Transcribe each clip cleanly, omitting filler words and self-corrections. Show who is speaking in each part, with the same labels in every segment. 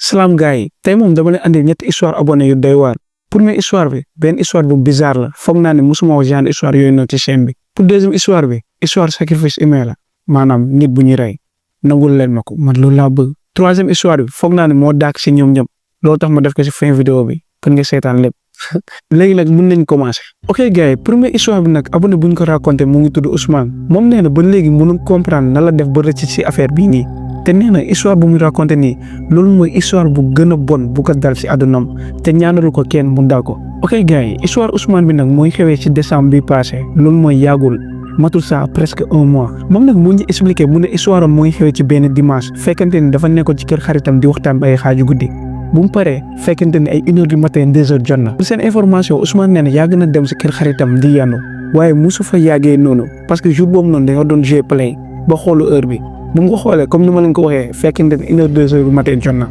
Speaker 1: salaam gars yi tey moom dama leen andi ñetti histoire abonné yu doy waar première histoire bi benn histoire bu bizarre la foog naa ne musuma wax genre histoire yooyu noonu ci chaîne bi pour deuxième histoire bi histoire sacrifice humain la maanaam nit bu ñuy rey nangul leen ma ko man loolu laa bëgg troisième histoire bi foog naa ne moo daak si ñoom ñëpp loolu tax ma def ko si fin vidéo bi kon nga seetaan lépp léegi nag mën nañ commencer. ok gars yi première histoire bi nag abonné bu ñu ko raconté mu ngi tudd Ousmane moom nee na ba léegi mënul comprendre nan la def ba rëcc si affaire bii nii te nee na histoire bu muy raconté nii loolu mooy histoire bu gën a bon bu ko dal si àddunaam te ñaanalu ko kenn mu dal ko. ok gars yi histoire Ousmane bi nag mooy xewee ci décembre bi passé loolu mooy yàggul matul saa presque un mois moom nag mu ngi expliqué mu ne histoire am mooy xewee ci benn dimanche fekkente ni dafa nekkoon ci kër xaritam di waxtaan ba ay xaaju guddi. bu mu paree fekkente ne ay 1h du matin 2h jot na. pour seen information Ousmane nee na yàgg na dem si kër xaritam di yandu waaye musu fa yàggee noonu parce que jour boobu noonu dañoo doon jouer play ba xoolu heure bi bu mu ko xoolee comme ni ma leen ko waxee fekkente ne 1h 2h du matin jot na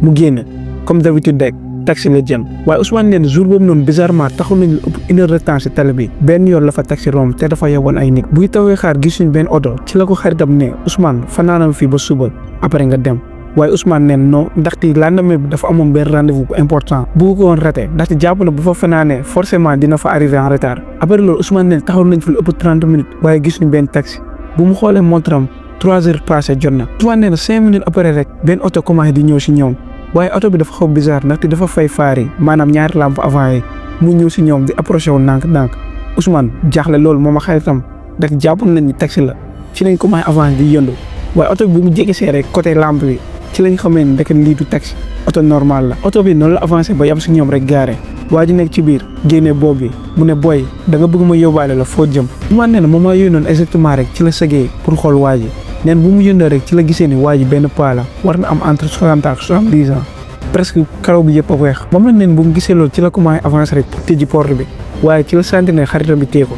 Speaker 1: mu génn comme d'habitude rek taxi la jëm waaye Ousmane nee na jour boobu noonu bizarrement taxul nañu ëpp 1h de temps si tali bi benn yoon la fa taxi romb te dafa yeboon ay nit buy tawee xaar gisuñ benn oto ci la ko xaritam ne Ousmane fanaanam fii ba suba après nga dem. waaye Ousmane neen non ndaxte lendemain bi dafa amoon benn rendez-vous bu important bu ko woon raté ndaxte jàpp na bu fa fanaanee forcément dina fa arriver en retard après loolu Ousmane neen taxaw nañ fi lu ëpp 30 minutes waaye gisuñ benn taxi bu mu xoolee montre am 3h passé jot na Ousmane neen 5 minutes après rek benn oto commencé di ñëw si ñoom waaye oto bi dafa xaw bizarre ndaxte dafa fay faar yi maanaam ñaari lampe avant yi mu ñëw si ñoom di approché wu ndànk-ndànk Ousmane jaaxle loolu moom ak xaritam ndax jàpp nañ ni taxi la ci lañ commencé avant di yëndu waaye oto bi bu mu jege see rek côté lampe bi ci lañ xamee ne ndek lii du taxi oto normal la oto bi noonu la avancé ba yam si ñoom rek gaare waa ji nekk ci biir génne boob bi mu ne booy da nga bëgg ma yóbbaale la foo jëm Ousmane nee na moment yooyu noonu exactement rek ci la sëgee pour xool waa ji neen bu mu yëndoo rek ci la gisee ni waa ji benn paa la war na am entre 60 ak 70 ans presque karaw bi yëpp a weex moom la neen bu mu gisee loolu ci la commencé avancé rek pour tëjji porte bi waaye ci la sentir ne xaritam bi téye ko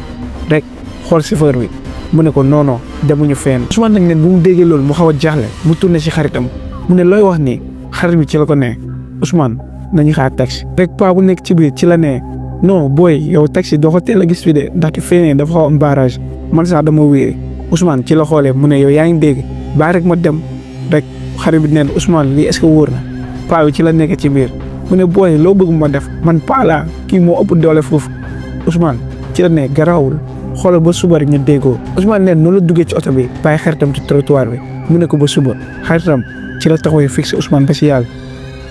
Speaker 1: rek xool chauffeur bi mu ne ko non demuñu fenn Ousmane nag neen bu mu déggee loolu mu xaw a jaaxle mu tourné si xaritam mu ne looy wax ni xarit bi ci la ko ne Ousmane nañu xaar taxi rek paa bu nekk ci biir ci la ne non booy yow taxi doo ko teel a gis fi de ndaxte feneen dafa xaw am barrage man sax dama wéeri Ousmane ci la xoolee mu ne yow yaa ngi dégg baa rek ma dem rek xarit bi neen Ousmane lii est-ce que wóor na paa bi ci la nekk ci biir mu ne booy loo bëgg ma def man paa laa kii moo ëpp doole foofu Ousmane ci la ne garaawul xoolal ba suba rek ñu déggoo Ousmane neen noonu la duggee ci oto bi bàyyi xaritam ci trottoir bi mu ne ko ba suba xaritam ci la taxawee fixé Ousmane ba si yàlla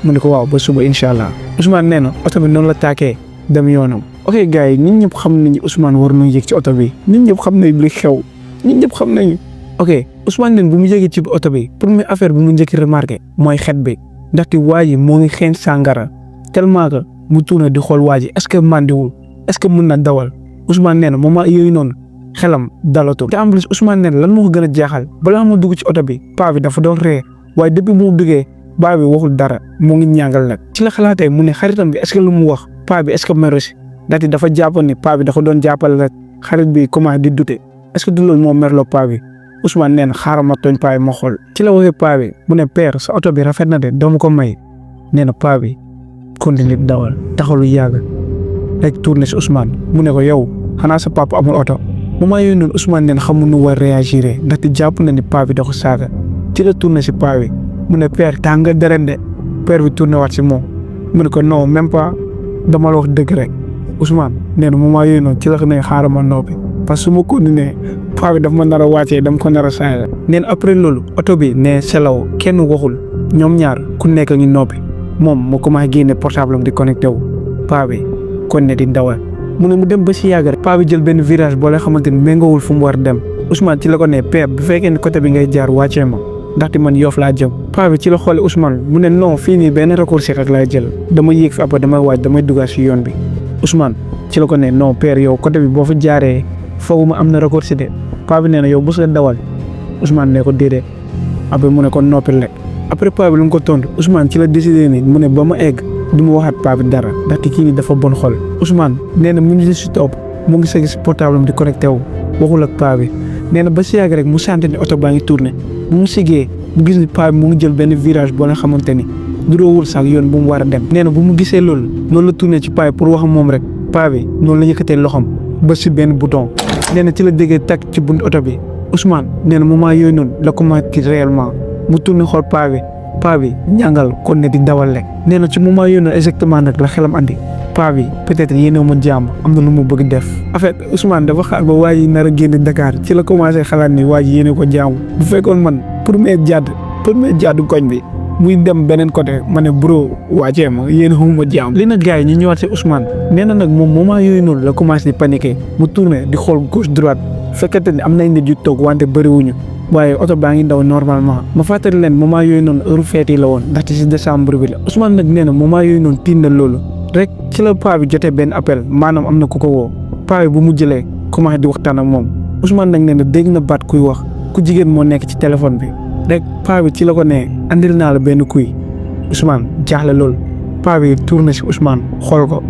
Speaker 1: mu ne ko waaw ba suba incha allah Ousmane nee na oto bi noonu la taakee dem yoonam. ok gars yi nit ñëpp xam nañu Ousmane war nañu yëg ci oto bi nit ñëpp xam nañu li xew nit ñëpp xam nañu. ok Ousmane neen bu mu yëgee ci oto bi première affaire bi mu njëkk remarqué mooy xet bi ndaxte waa ji moo ngi xeeñ sàngara tellement que mu tuuna di xool waa ji est-ce que mandiwul est-ce que mën na dawal Ousmane nee na moment yooyu noonu xelam dalatul. te en plus Ousmane nee na lan moo ko gën a jaaxal balaa moo dugg ci oto bi paa bi dafa doon ree waaye depuis bu mu duggee paa bi waxul dara mu ngi ñàngal nag ci la xalaatee mu ne xaritam bi est-ce que lu mu wax paa bi est-ce que meru si ndaxte dafa jàppoon ni paa bi dafa doon jàppale rek xarit bi commencé di douter est-ce que du loolu moo merloo paa bi Ousmane nee na xaaral ma tooñ paa bi ma xool ci la waxee paa bi mu ne père sa oto bi rafet na de doomu ko may nee na paa bi continué dawal taxalu yàgg rek tourné si Ousmane mu ne ko yow xanaa sa papa amul oto moment yooyu noonu Ousmane nee na xamul nu war réagir ndaxte jàpp na ni paa bi da ko saaga ci la tourné si paa bi mu ne père tàng deret de père bi tourné waat si moom mu ne ko non même pas dama la wax dëgg rek Ousmane nee na moment yooyu noonu ci la ko ne xaaral ma noppi parce que su ma continué paa bi daf ma nar a wàccee dama ko nar a changé. nee na après loolu oto bi ne selaw kenn waxul ñoom ñaar ku nekk ñu noppi moom mu commencé génne portable am di connecté wu paa bi kon ne di ndawal mu ne mu dem ba si yàgg rek paa bi jël benn virage boo lay xamante ni méngoowul fu mu war dem Ousmane ci la ko ne père bu fekkee ne côté bi ngay jaar wàccee ma ndaxte man Yoff laa jëm paa bi ci la xoole Ousmane mu ne non fii nii benn raccourci rek laay jël dama yéeg fi après damay waaj damay duggaat si yoon bi Ousmane ci la ko ne non père yow côté bi boo fa jaaree fooguma am na raccourci de paa bi nee na yow bës nga dawal Ousmane ne ko déedéet après mu ne ko noppil rek après paa bi lu mu ko tontu Ousmane ci la décidé ni mu ne ba ma egg du ma waxaat paa bi dara ndaxte kii nii dafa bon xol Ousmane nee na mu ngi si topp mu ngi sëgg si portable am di connecté wu waxul ak paa bi nee na ba si yàgg rek mu sentir ne oto baa ngi tourné bu mu sigee mu gis ni paa bi mu ngi jël benn virage boo nga xamante ni duroowul sax yoon bu mu war a dem. nee na bu mu gisee loolu noonu la tourné ci paa bi pour wax moom rek paa bi noonu la yëkkatee loxoom ba si benn bouton nee na ci la déggee takk ci bunt oto bi Ousmane nee na moment yooyu noonu la commencé réellement mu tourné xool paa paa bi ñàngal kon ne di dawal rek nee na ci moment yooyu noonu exactement nag la xelam andi paa bi peut-être yéene ma jàmm am na lu mu bëgg def en fait Ousmane dafa xaar ba waa ji nar a génn Dakar ci la commencé xalaat ni waa ji yéene ko jàmm bu fekkoon man premier jàdd koñ bi muy dem beneen côté ma ne bro wàccee ma yéene ma jàmm li nag gars yi ñu ñëwaat si Ousmane nee na nag moom moment yooyu noonu la commencé di paniquer mu tourné di xool gauche droite fekkente ni am nañ nit yu toog wante bëriwuñu waaye oto baa ngi daw normalement ma fàttali leen moment yooyu noonu heure fête yi la woon ndaxte si décembre bi la Ousmane nag nee na moment yooyu noonu tiit na loolu rek ci la paa bi jotee benn appel maanaam am na ku ko woo paa bi bu mu jëlee commencé di waxtaan ak moom Ousmane nag nee na dégg na baat kuy wax ku jigéen moo nekk ci téléphone bi rek paa bi ci la ko nee andil naa la benn kuy Ousmane jaaxle loolu paa bi tourné si Ousmane xool ko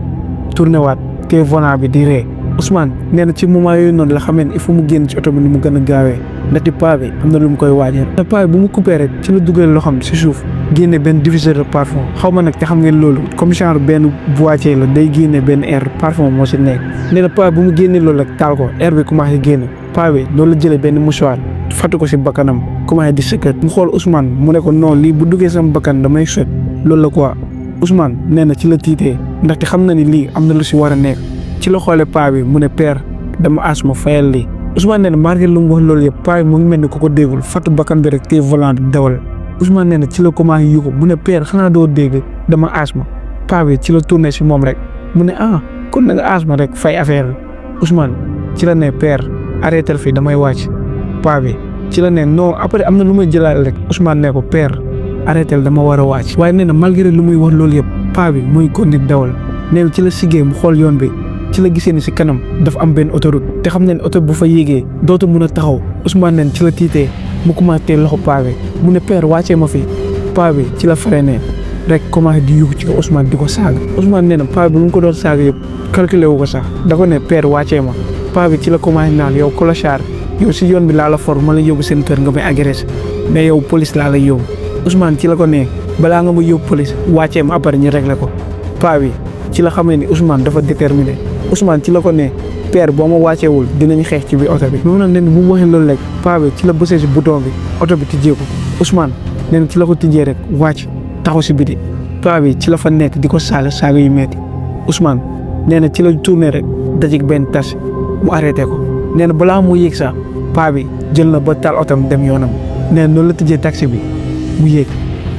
Speaker 1: tourné waat te volant bi di ree Ousmane nee na ci moment yooyu noonu la xamee ne il faut mu génn ci oto bi ni mu gën a gaawee ndaxte paa bi am na lu mu koy waajal te paa bi bu mu coupé rek ci la dugal loxoom si suuf génne benn diffuseur de parfum xaw ma nag te xam ngeen loolu comme genre benn boîtier la day génne benn air parfum moo si nekk nee na paa bi bu mu génnee loolu rek taal ko air bi commencé génn paa bi loolu la jëlee benn mouchoir fàttu ko si bakkanam commencé di sëkkat mu xool Ousmane mu ne ko non lii bu duggee sama bakkan damay sot loolu la quoi Ousmane nee na ci la tiitee ndaxte xam na ni lii am na lu si war a nekk ci la xoolee paa bi mu ne père dama asma fayal lii Ousmane nee na malgré lu mu wax loolu yëpp paa bi mu ngi mel ni ku ko déggul fàttu bakkan bi rek te volant di dawal Ousmane nee na ci la commencé yu ko mu ne père xanaa doo dégg dama asma paa bi ci la tourné si moom rek mu ne kon na nga asma rek fay affaire bi Ousmane ci la ne père arrêté fii damay wàcc paa bi ci la ne non après am na lu may jëlaat rek Ousmane ne ko père arrêté dama war a wàcc waaye nee na malgré lu muy wax loolu yëpp paa bi muy ko nit dawal nee na ci la siggee mu xool yoon bi ci la gisee ni si kanam dafa am benn autoroute te xam ne oto bu fa yéegee dootu mun a taxaw Ousmane nen ci la tiitee mu commencé loxo paa bi mu ne père wàccee ma fi paa bi ci la freiné rek commencé di yuuxu ci ko Ousmane di ko saaga Ousmane nee na paa bi lu mu ko doon saaga yëpp calculé wu ko sax da ko ne père wàccee ma paa bi ci la commencé naan yow clochard yow si yoon bi laa la for ma la yóbbu seen kër nga may agressé mais yow police laa la yóbbu Ousmane ci la ko ne balaa nga ma yóbbu police wàccee ma après ñu réglé ko paa bi ci la xamee ni Ousmane dafa déterminé Ousmane ci la ko ne père boo ma wàcceewul dinañ xeex ci biir oto bi moom nag nee na bu mu waxee loolu rek paa bi ci la bësee si bouton bi oto bi tijjee ko Ousmane nee na ci la ko tijjee rek wàcc taxaw si biti paa bi ci la fa nekk di ko saaga yu metti Ousmane nee na ci la tourné rek dajik benn tas mu arrêté ko nee na balaa mu yéeg sax paa bi jël na ba taal otom dem yoonam nee na noonu la tijjee taxi bi mu yéeg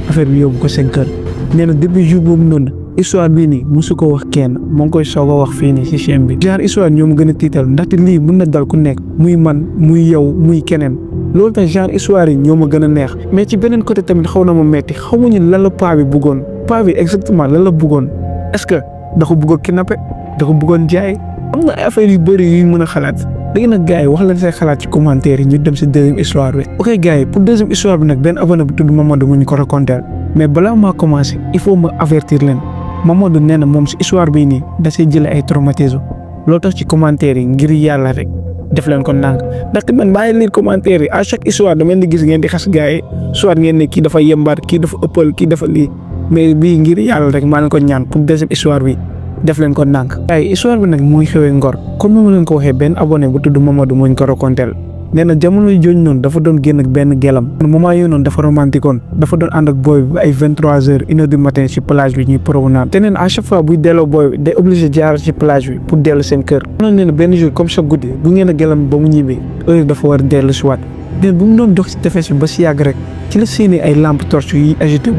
Speaker 1: affaire bi yóbbu ko seen kër nee na depuis jour boobu noonu histoire bii nii musu ko wax kenn moo ngi koy soog a wax fii nii si chaîne bi genre histoire ñoo ma gën a tiital ndaxte lii mën na dal ku nekk muy man muy yow muy keneen loolu tax genre histoire yi ñoo ma gën a neex mais ci beneen côté tamit xaw na ma metti xamuñu lan la paa bi bëggoon paa bi exactement lan la bëggoon est-ce que da ko bëggoon kidnappé da ko bëggoon jaay am na ay affaire yu bëri yu mën a xalaat léegi nag gars yi wax leen say xalaat ci commentaire yi ñu dem si deuxième histoire bi ok gars yi pour deuxième histoire bi nag benn abonné bu tudd Mamadou mu ñu ko raconter mais balaa maa commencé il faut ma avertir leen Mamadou nee na moom si histoire bii nii da see jëlee ay traumatisme loolu tax ci commentaire yi ngir yàlla rek def leen ko ndànk ndaxte man bàyyi lire commentaire yi à chaque histoire dama leen di gis ngeen di xas gars yi soit ngeen ne kii dafa yembaat kii dafa ëppal kii dafa lii mais bii ngir yàlla rek maa leen ko ñaan pour deuxième histoire bi def leen ko ndànk. waaye histoire bi nag muy xewee Ngor comme ni ma leen ko waxee benn abonné bu tudd Mamadou moo ñu ko raconter nee na jamono jooju noonu dafa doon génn ak benn gelam moment yooyu noonu dafa romantiquoon dafa doon ànd ak booy bi ba ay 23h 1h du matin ci plage bi ñuy promenade te nee na à chaque fois buy delloo booy bi day obligé jaar ci plage bi pour dellu seen kër. nee na benn jour comme chaque guddi bu ngeen a gelam ba mu ñibbee heure dafa war a dellu si waat nee na bu mu doon dox ci tefes bi ba si yàgg rek ci la séenee ay lampe torche yi agité wu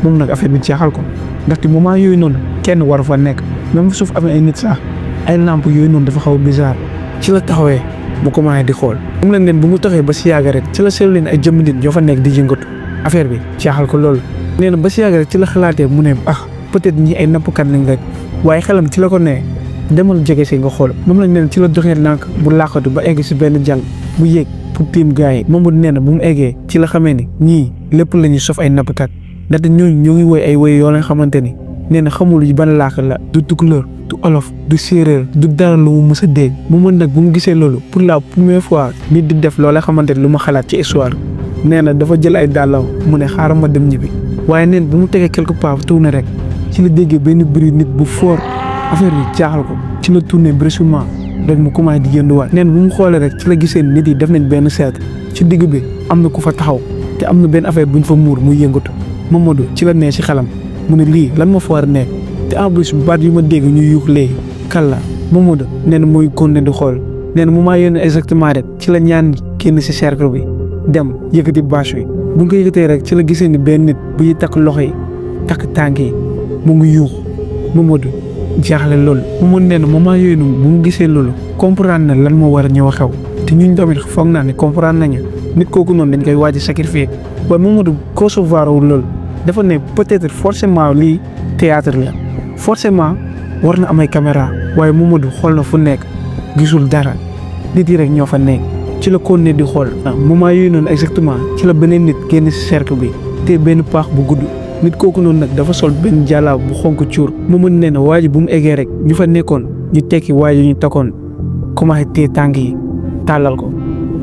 Speaker 1: moom nag affaire bi jeexal ko ndaxte moment yooyu noonu kenn waru fa nekk même suuf amee ay nit sax ay lampe yooyu noonu dafa xaw a bizarre ci la taxawee. mu commencé di xool mu leen bu mu taxee ba si yàgg rek ci la seetlu leen ay jëmm nit ñoo fa nekk di yëngatu affaire bi jaaxal ko loolu nee na ba si yàgg rek ci la xalaatee mu ne peut-être ñi ay nappkat lañ rek waaye xelam ci la ko nee demal jege si nga xool moom lañ neen ci la doxee nànk bu làqatu ba egg si benn jàng mu yéeg pour tiim gars yi moom nee na bu mu eggee ci la xamee ni ñii lépp la ñuy sof ay nappkat ndaxte ñooñu ñoo ngi woy ay woy yoo leen xamante ni nee na xamul ban làkk la du tukulóor du olof du séeréer du dara lu mu mës a dégg mu mën nag bu mu gisee loolu pour la première fois nit di def loola xamante ni lu ma xalaat ci histoire nee na dafa jël ay dàllaw mu ne xaaral ma dem ñibbi waaye neen bu mu tegee quelque part tourné rek ci la déggee benn bruit nit bu fort affaire bi jaaxal ko ci la tourné brusquement rek mu commencé di yënduwaat neen bu mu xoolee rek ci la gisee nit yi def nañ benn seet ci digg bi am na ku fa taxaw te am na benn affaire buñ fa muur muy yëngatu Mamadou ci la nee si xelam mu ne lii lan ma fa war a nekk te en plus baat yu ma dégg ñu yuux léegi kàlla Mamadou nee na mooy continuer di xool nee na mu maa yónnee exactement rek ci la ñaan génn si cercle bi dem yëkkati bâche bi bu nga ko yëkkatee rek ci la gisee ni benn nit bu ñuy takk loxo yi takk tànk yi mu ngi yuux Mamadou jaaxle loolu Mamadou nee na moment yooyu noonu bu mu gisee loolu comprendre na lan moo war a ñëw xew te ñun tamit foog naa ne comprendre nañu nit kooku noonu dañ koy waaj a sacrifier waaye Mamadou concevoir wul loolu dafa ne peut-être forcément lii théâtre la forcément war na am ay caméra waaye Mamadou xool na fu nekk gisul dara nit yi rek ñoo fa nekk ci la continuer di xool moment yooyu noonu exactement ci la beneen nit génn si cercle bi te benn paax bu gudd nit kooku noonu nag dafa sol benn jàllaab bu xonk cuur Mamadou nee na waa ji bu mu eggee rek ñu fa nekkoon ñu tekki waa ji ñu takkoon commencé téye tànk yi tàllal ko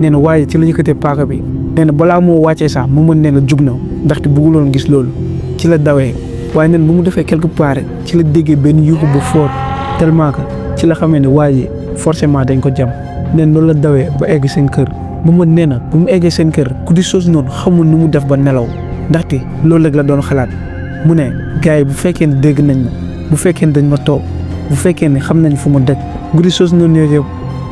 Speaker 1: nee na waa ji ci la yëkkatee paaka bi nee na balaa moo wàccee sax Mamadou nee na jug na ndaxte bëgguloon gis loolu ci la dawee waaye nee na bu mu defee quelque part rek ci la déggee benn yuuxu bu fort tellement que ci la xamee ne waa ji forcément dañ ko jam nee na loolu la dawee ba egg seen kër Mamadou nee na bu mu eggee seen kër ku di sos noonu xamul nu mu def ba nelaw ndaxte loolu rek la doon xalaat mu ne gars yi bu fekkee ne dégg nañ ma bu fekkee ne dañ ma toog bu fekkee ne xam nañ fu ma dëkk guddi sos noonu yooyu yëpp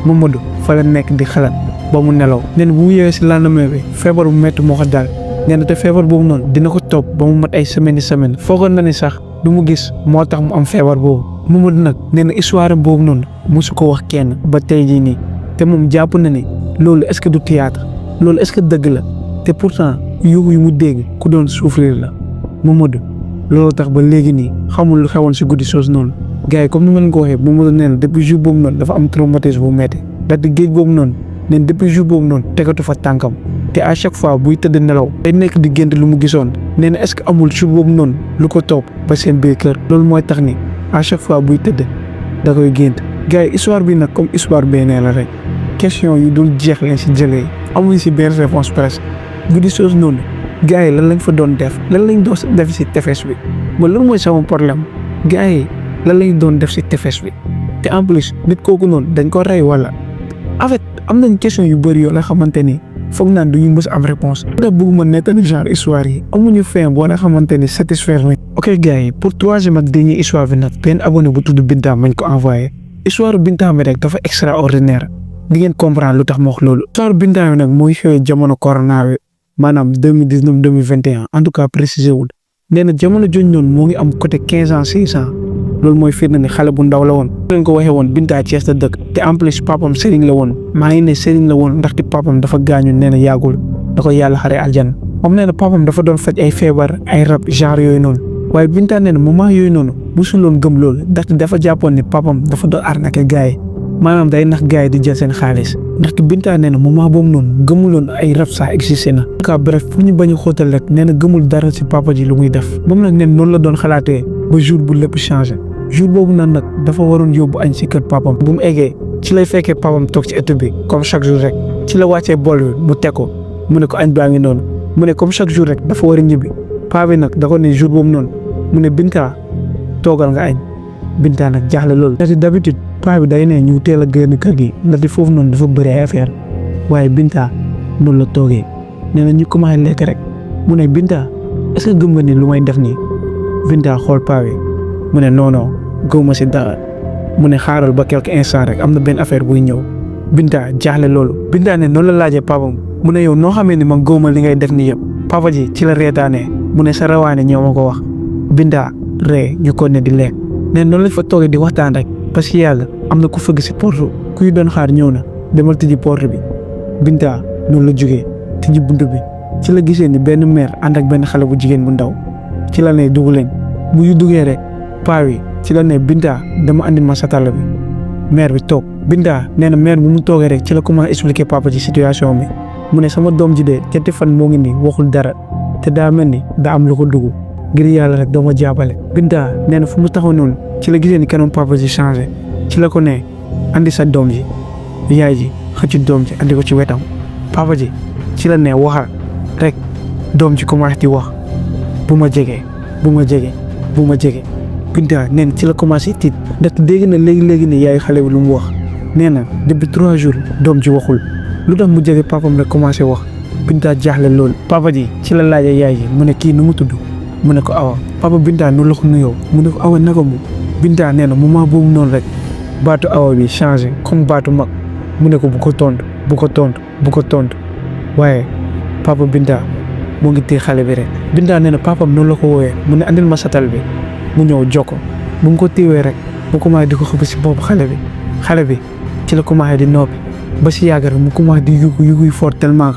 Speaker 1: Mamadou fa la nekk di xalaat ba mu nelaw nee na bu mu yeewee si lendemain bi feebar bu métti moo ko dal nee na te feebar boobu noonu dina ko topp ba mu mat ay semaine foogoon na ni sax du mu gis moo tax mu am feebar boobu Mamadou nag nee na histoire boobu noonu mosu ko wax kenn ba tey jii nii te moom jàpp na ni loolu est-ce que du théâtre loolu est-ce que dëgg la te pourtant yuuxu yu mu dégg ku doon souffrir la Mamadou loolu tax ba léegi nii xamul lu xewoon si guddi soos noonu gars yi comme ni ma leen ko waxee Mamadou nee na depuis jour boobu noonu dafa am traumatisme bu métti ndaxte géej boobu noonu nee na depuis jour boobu noonu tegatu fa tànkam te à chaque fois buy tëdd nelaw day nekk di gént lu mu gisoon nee na est-ce que amul jour boobu noonu lu ko topp ba seen biir kër loolu mooy tax ni à chaque fois buy tëdd da koy gént gars yi histoire bi nag comme histoire beneen la rek question yu dul jeex leen si jëlee amuñ si benn réponse presque guddi soos noonu gars yi lan lañ fa doon def lan lañ doon def si tefes bi ba loolu mooy sama problème gars yi lan lañ doon def si tefes bi te en plus nit kooku noonu dañ ko rey wala en fait am nañ question yu bëri yoo la xamante ni foog naan du ñu mës am réponse da bëgguma nettali genre histoire yi amuñu fin boo nga xamante ni satisfaire nañ ok gars yi pour troisième ak dernier histoire bi nag benn abonné bu tudd Binta mañ ko envoyé histoire Binta bi rek dafa extraordinaire di ngeen comprendre lu tax ma wax loolu histoire Binta bi nag mooy xewee jamono corona bi maanaam 2019 2021 en tout cas précisé wul nee na jamono jooju noonu moo ngi am côté 15 ans 16 ans loolu mooy firnde ne xale bu ndaw la woon leen ko waxee woon Binta Thiès la dëkk te en plus papam Serigne la woon maa ngi ne Serigne la woon ndaxte papam dafa gaañu nee na yàggul da ko yàlla xare aljan moom nee na papam dafa doon faj ay feebar ay rab genre yooyu noonu waaye Binta nee na moment yooyu noonu musuloon gëm loolu ndaxte dafa jàppoon ne papam dafa doon arnaqué gars yi maanaam day nax gars yi di jël seen xaalis ndaxte Binta nee na moment boobu noonu gëmuloon ay rab sax existé na. en tout cas bref fu ñu bañ a xóotal rek nee na gëmul dara si papa ji lu muy def moom nag nee noonu la doon xalaatee ba jour bu lépp changé jour boobu nag dafa waroon yóbbu añ si kër papam bu mu eggee ci lay fekkee papam toog ci ëtt bi comme chaque jour rek ci la wàccee bool bi mu teg ko mu ne ko añ baa ngi noonu mu ne comme chaque jour rek dafa war a ñibbi paa bi nag da ko ne jour boobu noonu mu ne Binta toogal nga añ Binta nag jaaxle loolu. ndaxte d'habitude paa bi day ne ñu teel a génn kër gi ndaxte foofu noonu dafa bëri ay affaire waaye Binta noonu la toogee nee na ñu commencé lekk rek mu ne Binta est-ce que gëm nga ni lu may def nii Binta xool paa bi mu ne non non gëwuma si dara mu ne xaaral ba quelques instants rek am na benn affaire buy ñëw Binta jaaxle loolu. Binta ne noonu la laajee papam mu ne yow noo xamee ni man gëwuma li ngay def nii yëpp papa ji ci la reetaanee mu ne sa rawaane ñoo ma ko wax Binta ree ñu ko ne di lekk ne noonu lañ fa toogee di waxtaan rek parce que yàlla am na ku fëgg si porte kuy doon xaar ñëw na demal tijji porte bi Binta noonu la jógee tijji buntu bi ci la gisee ni benn mère ànd ak benn xale bu jigéen bu ndaw ci la ne dugg leen bu ñu duggee rek paa wi ci la ne Binta dama andil ma satala bi mère bi toog Binta nee na mère bu mu toogee rek ci la commencé expliquer papa ci situation bi mu ne sama doom ji de ñetti fan moo ngi nii waxul dara te daa mel ni daa am lu ko dugg ngir yàlla rek doo ma jàppale. Binta nee na fu mu taxaw noonu ci la gisee ni kanam papa ji changé ci la ko ne andi sa doom ji yaay ji xëcc doom ji andi ko ci wetam papa ji ci la ne waxal rek doom ji commencé di wax bu ma jege bu ma jege bu ma jege. Binta nee na ci la commencé tiit ndaxte dégg na léegi ne yaay xale bi lu mu wax nee na depuis 3 jours doom ji waxul lu tax mu jege papam rek commencé wax Binta jaaxle loolu. papa ji ci la laajee yaay ji mu ne kii nu mu tudd mu ne ko Awa papa Binta noonu la ko nuyoo mu ne ko Awa naka mu Binta nee na moment boobu noonu rek baatu Awa bi changé comme baatu mag mu ne ko bu ko tontu waaye papa Binta moo ngi téye xale bi rek Binta nee na papam noonu la ko woowee mu ne andil ma satal bi mu ñëw jokko bu mu ko téewee rek mu commencé di ko xëpp si bopp xale bi ci la commencé di noppi ba si yàgg rek mu commencé di yuuxu fort tellement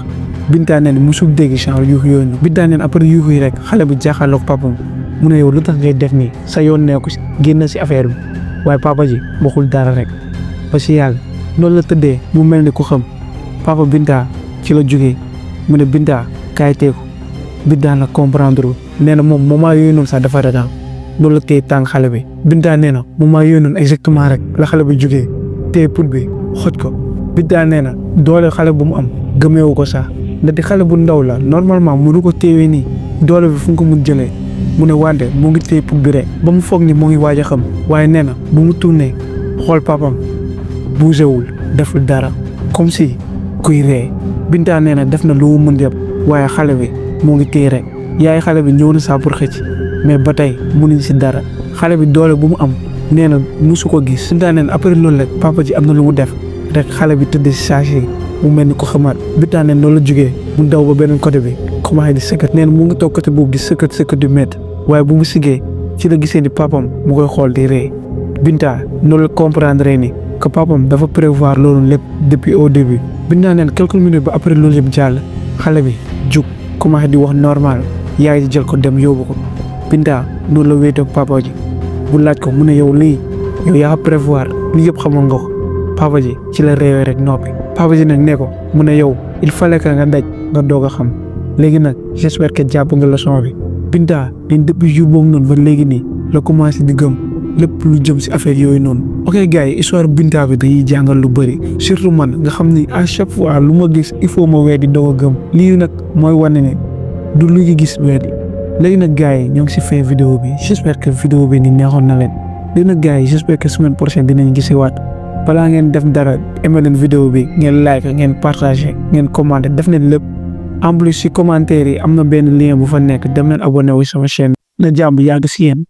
Speaker 1: Binta nee na musul dégg genre yuuxu yooyu noonu Binta nee na après yuuxu yi rek xale bi jaaxaloog papam mu ne yow lu tax ngay def nii sa yoon nekku si génn si affaire bi waaye papa ji waxul dara rek ba si yàgg noonu la tëddee mu mel ni ku xam papa Binta ci la jógee mu ne Binta kaay teeku Binta nag comprendre nee na moom moment yooyu noonu sax dafa retaan loolu la téye tànk xale bi Binta nee na moment yooyu noonu exactement rek la xale bi jógee téye put bi xoj ko Binta nee na doole xale bu mu am gëmeewu ko sax ndaxte xale bu ndaw la normalement mënu ko téewee nii doole bi fu nga ko mun jëlee mu ne wante mu ngi téye put bi rek ba mu foog ni moo ngi waaj a xam waaye nee na bu mu tourné xool papam bougéwul deful dara comme si kuy ree Binta nee na def na lu mu mën yëpp waaye xale bi moo ngi téye rek yaay xale bi ñëw na saa pour xëcc mais ba tey mënuñ si dara xale bi doole bu mu am nee na musu ko gis Binta nee na après loolu rek papa ji am na lu mu def rek xale bi tëdd si saa si mu mel ni ko xamaat Binta nee na loolu la jógee mu daw ba beneen côté bi commencé di sëkkat nee na mu ngi toog côté boobu di sëkkat du métti waaye bu mu siggee ci la gisee ni papam mu koy xool di ree Binta noonu la comprendre ni que papam dafa prévoir loolu lépp depuis au début Binta nee na quelques minutes ba après loolu yëpp jàll xale bi jug commencé di wax normal yaay ji jël ko dem yóbbu ko Binta noonu la wéetoog papa ji bu laaj ko mu ne yow lii yow yaa prévoir lii yëpp xamoon nga ko papa ji ci la réewee rek noppi papa ji nag ne ko mu ne yow il fallait que nga daj nga doog a xam léegi nag j'espère que jàpp nga leçon bi Binta dañ depuis jour boobu noonu ba léegi nii la commencé di gëm lépp lu jëm si affaire yooyu noonu. ok gars yi histoire Binta bi dañuy jàngal lu bëri surtout man nga xam ni à chaque fois lu ma gis il faut ma weddi doog a gëm lii nag mooy wane ne du lu ñu gis weddi léegi nag gars yi ñoo ngi si fin vidéo bi j'espère que vidéo bi ni neexoon na leen léegi nag gars yi j'espère que semaine prochaine dinañ gisewaat balaa ngeen def dara aimé leen vidéo bi ngeen like ngeen partager ngeen commenter def leen lépp en plus si commentaire yi am na benn lien bu fa nekk dem leen abonné wu sama chaîne na jàmm yàgg si yéen.